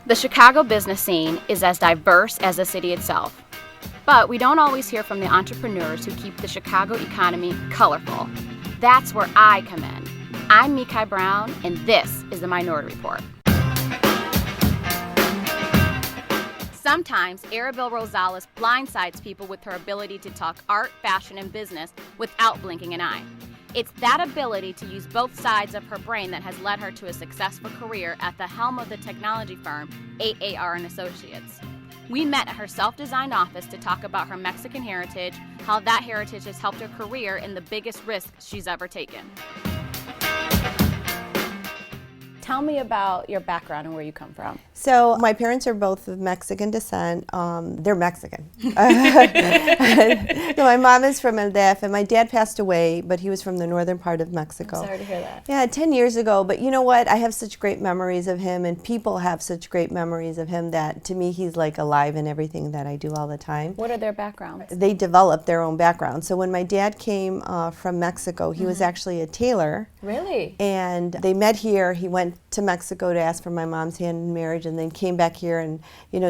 The Chicago business scene is as diverse as the city itself, but we don't always hear from the entrepreneurs who keep the Chicago economy colorful. That's where I come in. I'm Micaela Brown, and this is the Minority Report. Sometimes Arabel Rosales blindsides people with her ability to talk art, fashion, and business without blinking an eye. It's that ability to use both sides of her brain that has led her to a successful career at the helm of the technology firm AAR and Associates. We met at her self-designed office to talk about her Mexican heritage, how that heritage has helped her career, and the biggest risk she's ever taken. Tell me about your background and where you come from. So my parents are both of Mexican descent. They're Mexican. No, my mom is from El DF, and my dad passed away, but he was from the northern part of Mexico. I'm sorry to hear that. Yeah, 10 years ago. But you know what? I have such great memories of him, and people have such great memories of him that to me he's like alive in everything that I do all the time. What are their backgrounds? They developed their own background. So when my dad came from Mexico, he was actually a tailor. Really? And they met here. He went to Mexico to ask for my mom's hand in marriage, and then came back here and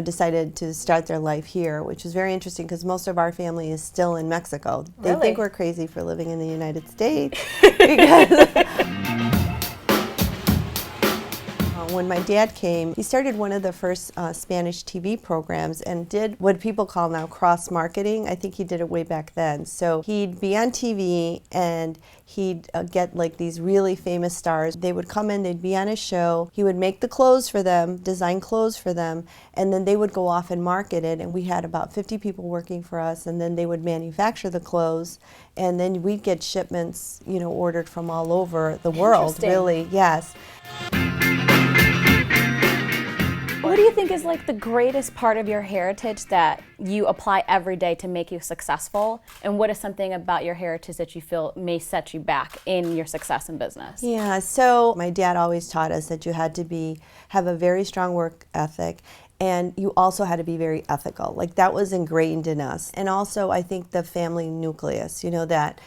decided to start their life here, which was very interesting because most of our family is still in Mexico. They Really? think we're crazy for living in the United States. Because when my dad came, he started one of the first Spanish TV programs and did what people call now cross-marketing. I think he did it way back then. So he'd be on TV and he'd get like these really famous stars. They would come in, they'd be on a show. He would make the clothes for them, design clothes for them, and then they would go off and market it. And we had about 50 people working for us, and then they would manufacture the clothes, and then we'd get shipments, ordered from all over the world, really, yes. What do you think is like the greatest part of your heritage that you apply every day to make you successful? And what is something about your heritage that you feel may set you back in your success in business? Yeah, so my dad always taught us that you had to have a very strong work ethic, and you also had to be very ethical. Like that was ingrained in us. And also I think the family nucleus, that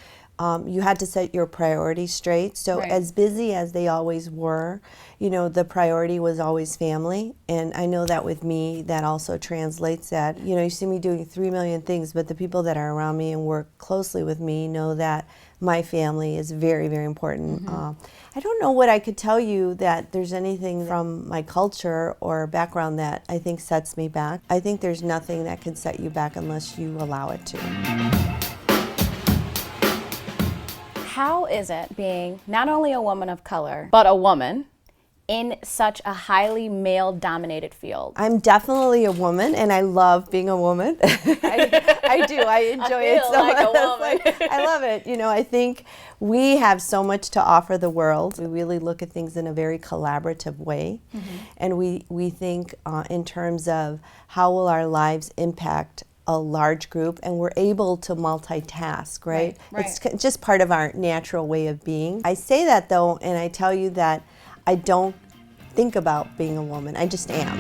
you had to set your priorities straight. So Right. As busy as they always were, the priority was always family. And I know that with me, that also translates that, you see me doing 3 million things, but the people that are around me and work closely with me know that my family is very, very important. I don't know what I could tell you that there's anything from my culture or background that I think sets me back. I think there's nothing that can set you back unless you allow it to. How is it being not only a woman of color, but a woman in such a highly male-dominated field? I'm definitely a woman, and I love being a woman. I do. I enjoy it so like much. a woman. I love it. I think we have so much to offer the world. We really look at things in a very collaborative way, and we think in terms of how will our lives impact a large group, and we're able to multitask, right? It's just part of our natural way of being. I say that though, and I tell you that I don't think about being a woman. I just am.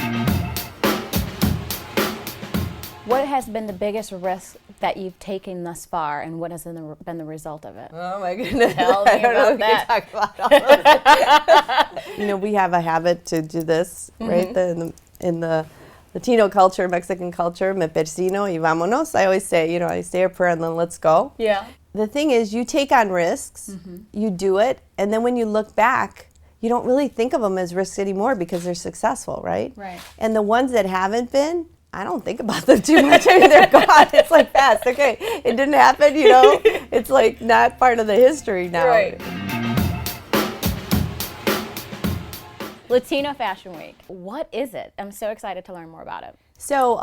What has been the biggest risk that you've taken thus far, and what has been the result of it? Oh my goodness. Tell me about that. I don't know if we can talk about all of it. We have a habit to do this, right? In the Latino culture, Mexican culture, me persino y vámonos. I always say, I say a prayer and then let's go. Yeah. The thing is, you take on risks, you do it, and then when you look back, you don't really think of them as risks anymore because they're successful, right? Right. And the ones that haven't been, I don't think about them too much. I mean, they're gone. It's like fast. Okay, it didn't happen, It's like not part of the history now. Right. Latino Fashion Week. What is it? I'm so excited to learn more about it. So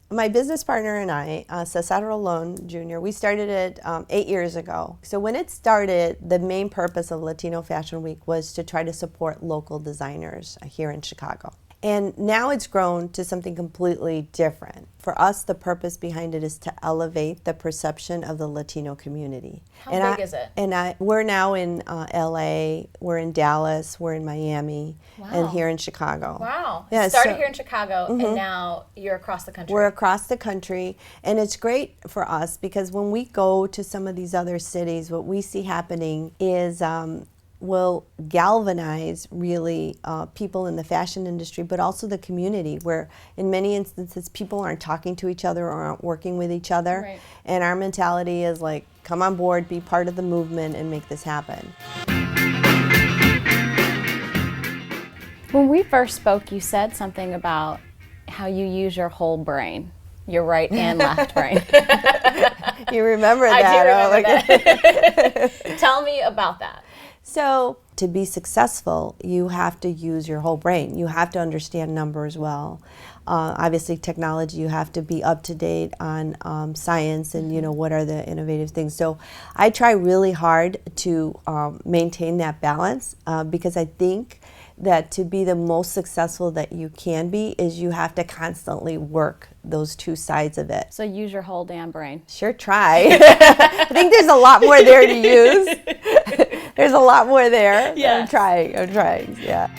my business partner and I, Cesar Rolón Jr., we started it 8 years ago. So when it started, the main purpose of Latino Fashion Week was to try to support local designers here in Chicago. And now it's grown to something completely different. For us, the purpose behind it is to elevate the perception of the Latino community. How big is it? And we're now in LA, we're in Dallas, we're in Miami, and here in Chicago. Wow. Yeah, You started here in Chicago, and now you're across the country. We're across the country, and it's great for us because when we go to some of these other cities, what we see happening is will galvanize really people in the fashion industry, but also the community, where in many instances people aren't talking to each other or aren't working with each other. Right. And our mentality is like, come on board, be part of the movement, and make this happen. When we first spoke, you said something about how you use your whole brain, your right and left brain. You remember that? I do remember that. Tell me about that. So to be successful, you have to use your whole brain. You have to understand numbers well. Obviously, technology, you have to be up to date on science and, you know, what are the innovative things. So I try really hard to maintain that balance because I think that to be the most successful that you can be is you have to constantly work those two sides of it. So use your whole damn brain. Sure, try. I think there's a lot more there to use. There's a lot more there. Yes. I'm trying, yeah.